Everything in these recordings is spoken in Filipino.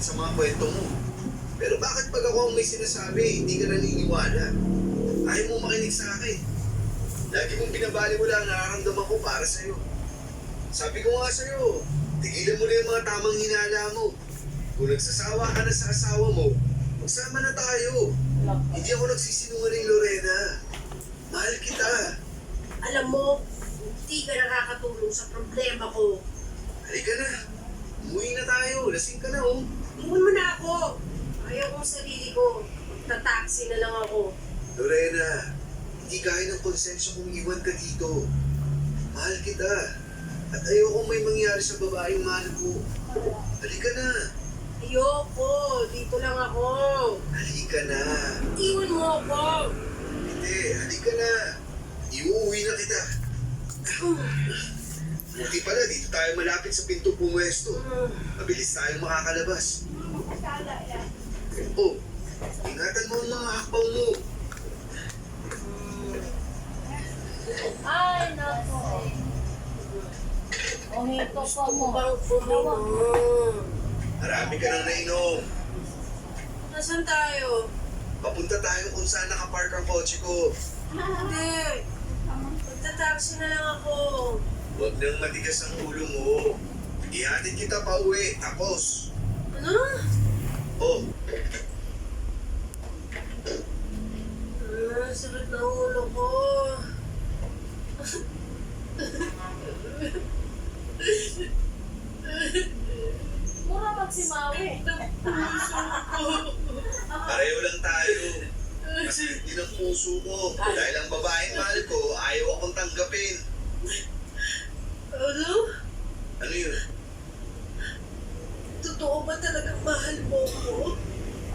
sa mga kwento mo. Pero bakit pag ako ang may sinasabi, hindi ka naniniwala? Ayaw mo makinig sa akin. Lagi mong binabali mo lang ang nararamdaman ko para sa'yo. Sabi ko nga sa'yo, tigilan mo na yung mga tamang hinala mo. Kung nagsasawa ka na sa asawa mo, magsama na tayo. Hindi ako nagsisinungaling, Lorena. Mahal kita. Alam mo, hindi ka nakakatulong sa problema ko. Halika na. Umuwi na tayo. Lasing ka na, oh. Iwan mo na ako. Ayaw kong sarili ko. Magta-taxi na lang ako. Lorena, hindi kaya ng konsensya kung iwan ka dito. Mahal kita. At ayoko may mangyari sa babaeng mahal ko. Halika na. Ayoko. Dito lang ako. Halika na. Iwan mo ako. Hindi, halika na. Iuwi na kita. Buti pala, dito tayo malapit sa pinto pumwesto. Mabilis tayong makakalabas. Oh, ingatan mo ang mga hakbang mo. Ay, naku. Ito ko mo. Bang puminom. Marami ka nang nainom. Nasaan tayo? Papunta tayo kung saan nakapark ang kotse ko. Hindi. Magta-taxi na lang ako. Huwag nang matigas ang ulo mo. Ihatid kita pa uwi, tapos. Ano? Oh, Sakit na ulo ko. Mura magsimawi. pareho lang tayo. Kasi din ang puso ko. Dahil ang babaeng mahal ko, ayaw akong tanggapin. Ano? Ano yun? Totoo ba talagang mahal mo ko?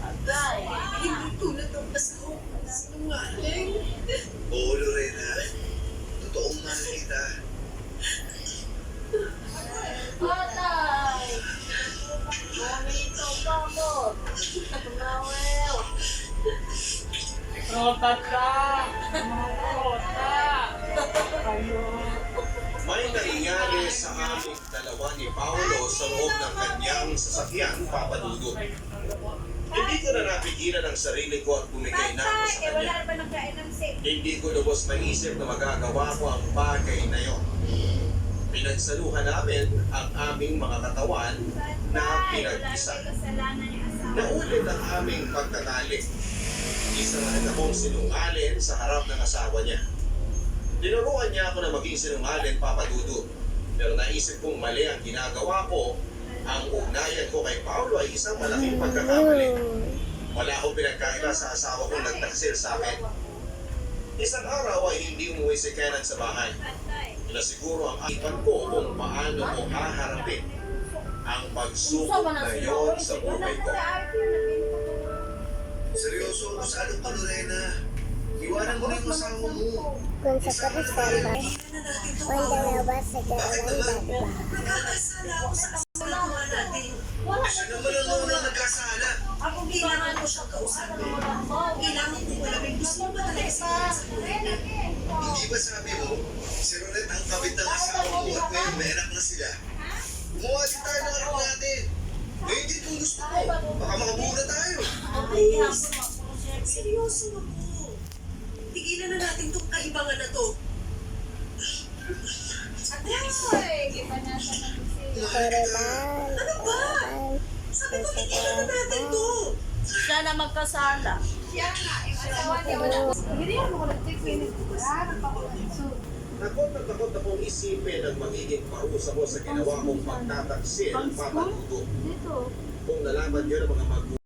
Agay. Hindi tulad ng asawa ko. Sinungaling. Oo, Lorena. Totoong mahal kita. Patay. Bonito ka mo. Tumawel. Rotat ka! Rota! May nangyari sa aming dalawa ni Paolo sa loob ng kanyang sasakyan, papadudot. Hindi ko na napigilan ang sarili ko at bumigay na ako sa kanya. Wala ba nang kain ng safe? Hindi ko lubos maisip na magagawa ko ang bagay na yon. Pinagsaluhan namin ang aming mga katawan na pinag-isa. Naulit ang aming pagtatalik. Isa na rin akong sinungalin sa harap ng asawa niya. Tinuruan niya ako na maging sinungalin, papadudot. Pero naisip kong mali ang ginagawa ko. Ang ugnayan ko kay Paolo ay isang malaking pagkakamali. Wala akong pinagkaiba sa asawa kong nagtaksil sa akin. Isang araw ay hindi umuwi si Kenneth sa bahay. Siguro ang ipan ko kung paano ko haharapin ang pagsubok na yon sa buhay ko. Seryoso ako sa anong ka, Lorena. Iwanan mo na yung asawa mo. Kung sa Parisamba, ang dalawa sa Bakit dalawang naman? dalawa. Nagkakasala ako sa asawa natin. Siya naman ang unang nagkasala. Ako kailangan ko siyang kausapin. Kailangan ko malamin gusto mo ba talaga sa buhay natin. Hindi ba sabi mo, si Ronette ang kabit ng asawa mo at ngayon may anak na sila? Gumawa din tayo ng anak natin. Ngayon din kung gusto ko, baka makabuo na tayo. Please, seryoso ako. Tigilan na natin itong kahibangan na to. Pero lang, Ano ba? Sabi ko, tigilan na natin to. Siya na magkasala. Takot na takot akong isipin ang magiging parusa mo sa ginawa kong pagtataksil ng papaluto. Kung nalaman niyo ng mga